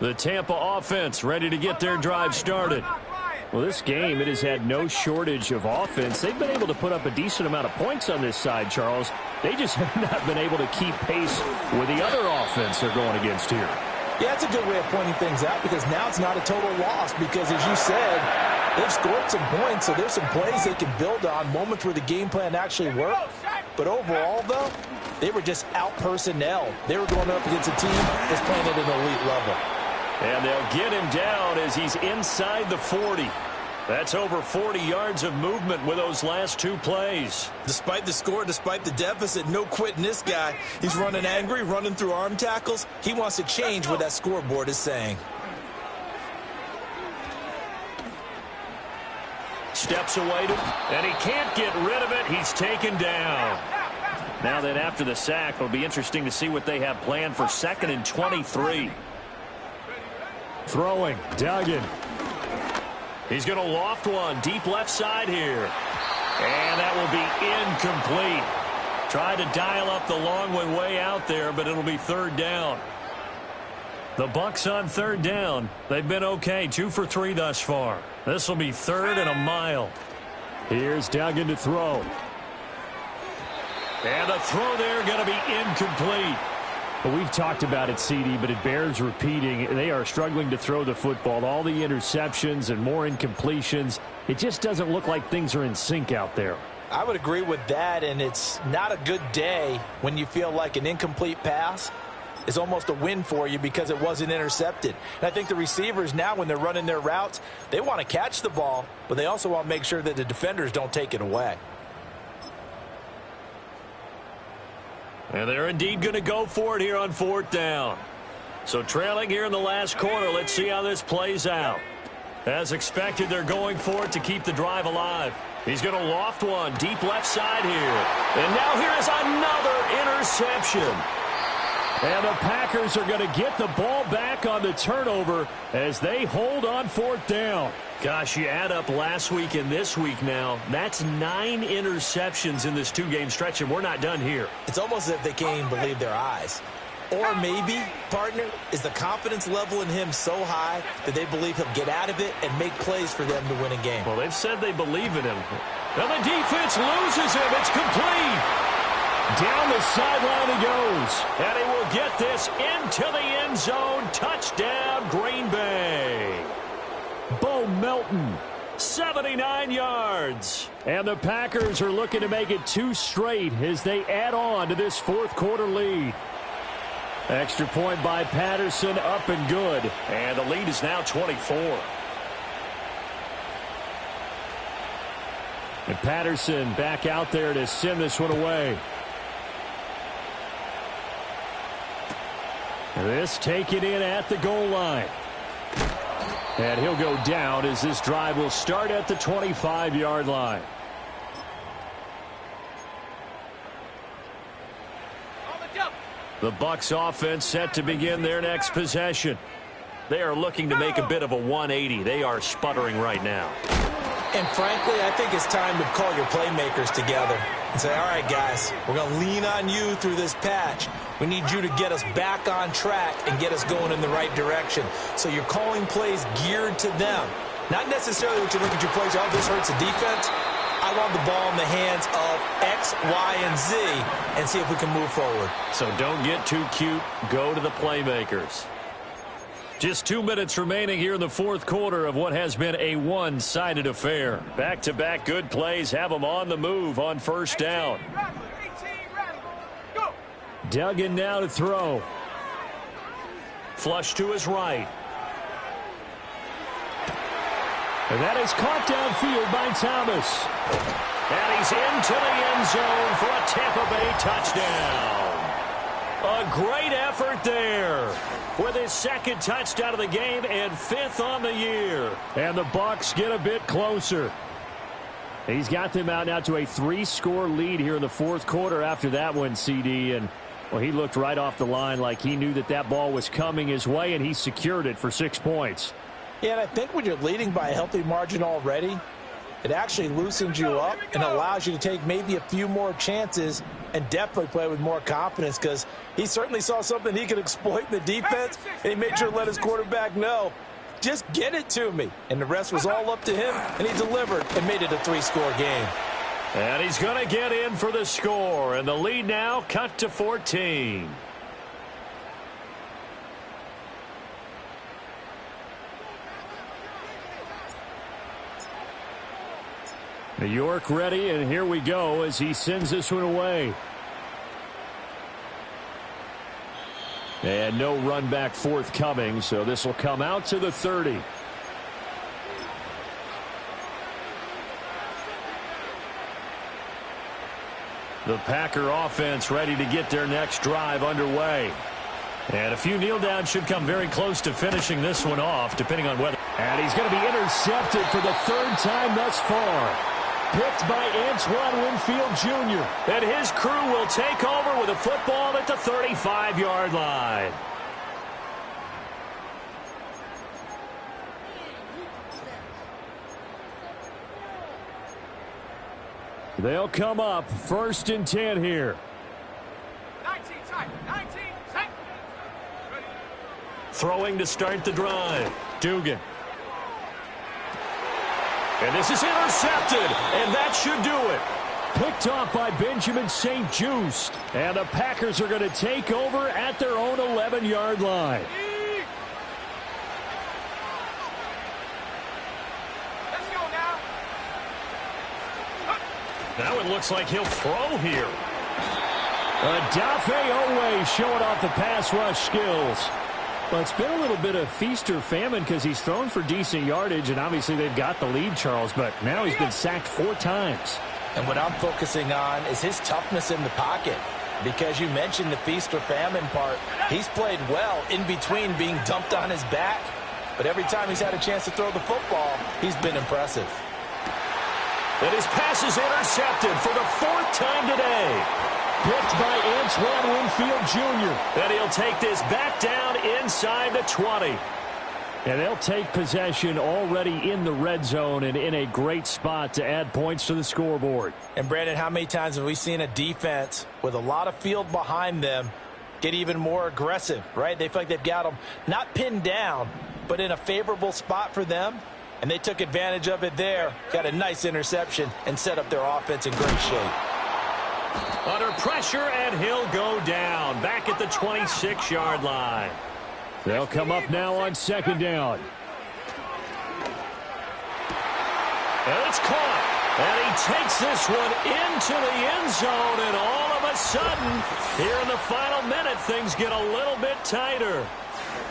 The Tampa offense ready to get their drive started. Well, this game, it has had no shortage of offense. They've been able to put up a decent amount of points on this side, Charles. They just have not been able to keep pace with the other offense they're going against here. Yeah, that's a good way of pointing things out because now it's not a total loss because, as you said, they've scored some points, so there's some plays they can build on, moments where the game plan actually worked. But overall, though, they were just out-personnel. They were going up against a team that's playing at an elite level. And they'll get him down as he's inside the 40. That's over 40 yards of movement with those last two plays. Despite the score, despite the deficit, no quitting this guy. He's running angry, running through arm tackles. He wants to change what that scoreboard is saying. Steps away to, and he can't get rid of it. He's taken down. Now then, after the sack, it'll be interesting to see what they have planned for 2nd and 23. Throwing, Duggan. He's going to loft one deep left side here. And that will be incomplete. Tried to dial up the long one way out there, but it'll be 3rd down. The Bucs on 3rd down. They've been okay, 2 for 3 thus far. This will be 3rd and a mile. Here's Duggan to throw. And the throw there going to be incomplete. Well, we've talked about it, CD, but it bears repeating. They are struggling to throw the football. All the interceptions and more incompletions. It just doesn't look like things are in sync out there. I would agree with that, and it's not a good day when you feel like an incomplete pass is almost a win for you because it wasn't intercepted. And I think the receivers now, when they're running their routes, they want to catch the ball, but they also want to make sure that the defenders don't take it away. And they're indeed going to go for it here on 4th down. So trailing here in the last quarter, let's see how this plays out. As expected, they're going for it to keep the drive alive. He's going to loft one deep left side here. And now here is another interception. And the Packers are going to get the ball back on the turnover as they hold on 4th down. Gosh, you add up last week and this week now, that's 9 interceptions in this 2-game stretch, and we're not done here. It's almost as if they can't even believe their eyes. Or maybe, partner, is the confidence level in him so high that they believe he'll get out of it and make plays for them to win a game. Well, they've said they believe in him. Now the defense loses him. It's complete. Down the sideline he goes. And he will get this into the end zone. Touchdown, Green Bay. Bo Melton, 79 yards. And the Packers are looking to make it 2 straight as they add on to this 4th quarter lead. Extra point by Patterson, up and good. And the lead is now 24. And Patterson back out there to send this one away. This taken in at the goal line. And he'll go down as this drive will start at the 25-yard line. The Bucs offense set to begin their next possession. They are looking to make a bit of a 180. They are sputtering right now. And frankly, I think it's time to call your playmakers together and say, all right, guys, we're going to lean on you through this patch. We need you to get us back on track and get us going in the right direction. So you're calling plays geared to them. Not necessarily what you look at your plays, oh, this hurts the defense. I want the ball in the hands of X, Y, and Z and see if we can move forward. So don't get too cute. Go to the playmakers. Just 2 minutes remaining here in the 4th quarter of what has been a one-sided affair. Back-to-back good plays have them on the move on 1st down. Duggan now to throw. Flush to his right. And that is caught downfield by Thomas. And he's into the end zone for a Tampa Bay touchdown. A great effort there with his 2nd touchdown of the game and 5th on the year. And the Bucs get a bit closer. He's got them out now to a 3-score lead here in the 4th quarter after that one, CD. And, well, he looked right off the line like he knew that that ball was coming his way, and he secured it for 6 points. Yeah, and I think when you're leading by a healthy margin already, It actually loosens you up and allows you to take maybe a few more chances and definitely play with more confidence, because he certainly saw something he could exploit in the defense, and he made sure to let his quarterback know, just get it to me. And the rest was all up to him, and he delivered and made it a 3-score game. And he's going to get in for the score, and the lead now cut to 14. New York ready, and here we go as he sends this one away. And no run back forthcoming, so this will come out to the 30. The Packer offense ready to get their next drive underway. And a few kneel downs should come very close to finishing this one off, depending on whether. And he's going to be intercepted for the third time thus far. Picked by Antoine Winfield Jr. And his crew will take over with a football at the 35-yard line. They'll come up 1st and 10 here. 19, set. Throwing to start the drive. Dugan. And this is intercepted, and that should do it. Picked off by Benjamin St-Juste. And the Packers are going to take over at their own 11-yard line. Let's go now. Now it looks like he'll throw here. Odafe Oweh showing off the pass rush skills. Well, it's been a little bit of feast or famine because he's thrown for decent yardage, and obviously they've got the lead, Charles, but now he's been sacked 4 times. And what I'm focusing on is his toughness in the pocket, because you mentioned the feast or famine part. He's played well in between being dumped on his back, but every time he's had a chance to throw the football, he's been impressive. And his pass is intercepted for the 4th time today. Picked by Antoine Winfield Jr. And he'll take this back down inside the 20. And they'll take possession already in the red zone and in a great spot to add points to the scoreboard. And, Brandon, how many times have we seen a defense with a lot of field behind them get even more aggressive, right? They feel like they've got them not pinned down, but in a favorable spot for them. And they took advantage of it there, got a nice interception, and set up their offense in great shape. Under pressure, and he'll go down back at the 26-yard line. They'll come up now on 2nd down. And it's caught. And he takes this one into the end zone, and all of a sudden, here in the final minute, things get a little bit tighter.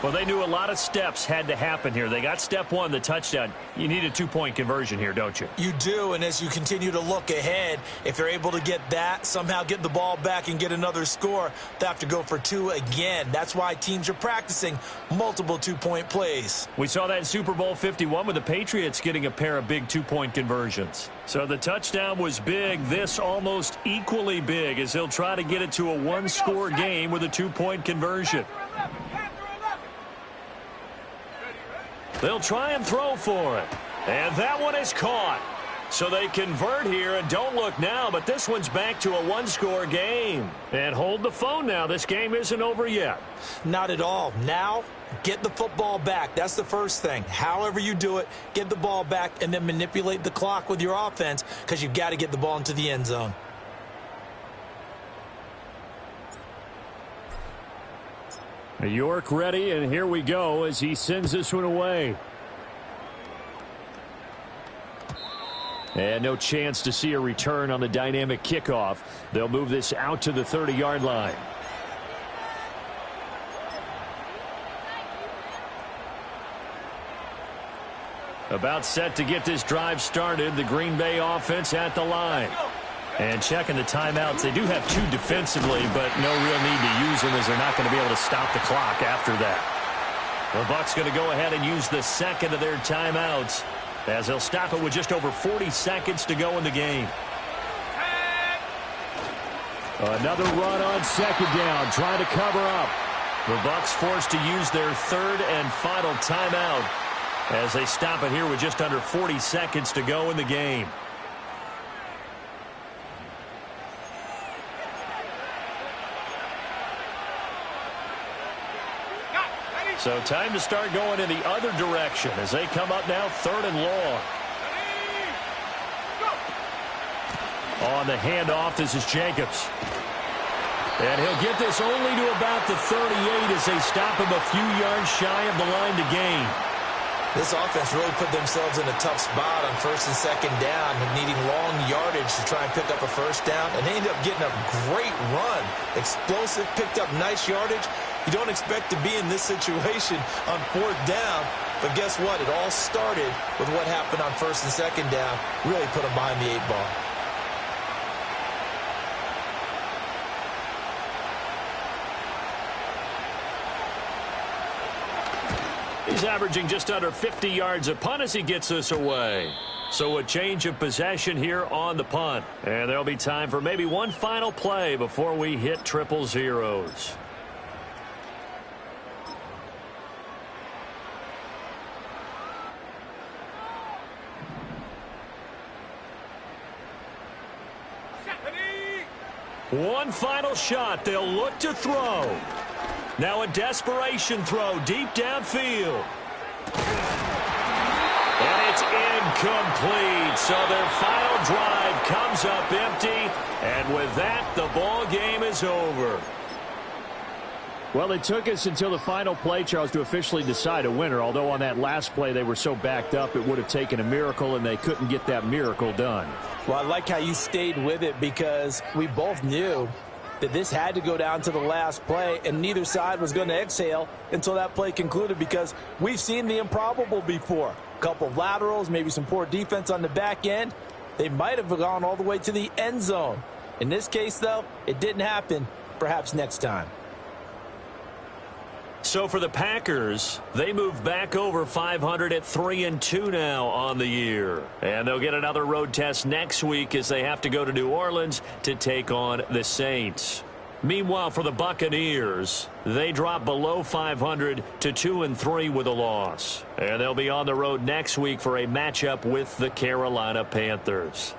Well, they knew a lot of steps had to happen here. They got step 1, the touchdown. You need a 2-point conversion here, don't you? You do, and as you continue to look ahead, if they're able to get that, somehow get the ball back and get another score, they have to go for 2 again. That's why teams are practicing multiple 2-point plays. We saw that in Super Bowl 51 with the Patriots getting a pair of big 2-point conversions. So the touchdown was big. This almost equally big as he'll try to get it to a 1-score game with a 2-point conversion. They'll try and throw for it. And that one is caught. So they convert here, and don't look now, but this one's back to a 1-score game. And hold the phone now. This game isn't over yet. Not at all. Now, get the football back. That's the first thing. However you do it, get the ball back and then manipulate the clock with your offense, because you've got to get the ball into the end zone. New York ready, and here we go as he sends this one away. And no chance to see a return on the dynamic kickoff. They'll move this out to the 30-yard line. About set to get this drive started, the Green Bay offense at the line. And checking the timeouts, they do have 2 defensively, but no real need to use them as they're not going to be able to stop the clock after that. The Bucs going to go ahead and use the second of their timeouts as they'll stop it with just over 40 seconds to go in the game. Another run on 2nd down, trying to cover up. The Bucs forced to use their 3rd and final timeout as they stop it here with just under 40 seconds to go in the game. So time to start going in the other direction as they come up now 3rd and long. On the handoff, this is Jacobs. And he'll get this only to about the 38 as they stop him a few yards shy of the line to gain. This offense really put themselves in a tough spot on 1st and 2nd down, needing long yardage to try and pick up a 1st down, and they ended up getting a great run. Explosive, picked up nice yardage. You don't expect to be in this situation on 4th down, but guess what? It all started with what happened on 1st and 2nd down. Really put them behind the 8 ball. He's averaging just under 50 yards a punt as he gets this away. So a change of possession here on the punt. And there'll be time for maybe one final play before we hit 000. One final shot. They'll look to throw. Now a desperation throw deep downfield. And it's incomplete. So their final drive comes up empty. And with that, the ball game is over. Well, it took us until the final play, Charles, to officially decide a winner. Although on that last play they were so backed up, it would have taken a miracle, and they couldn't get that miracle done. Well, I like how you stayed with it because we both knew that this had to go down to the last play, and neither side was going to exhale until that play concluded because we've seen the improbable before. A couple of laterals, maybe some poor defense on the back end. They might have gone all the way to the end zone. In this case, though, it didn't happen. Perhaps next time. So for the Packers, they move back over 500 at 3-2 now on the year. And they'll get another road test next week as they have to go to New Orleans to take on the Saints. Meanwhile, for the Buccaneers, they drop below 500 to 2-3 with a loss. And they'll be on the road next week for a matchup with the Carolina Panthers.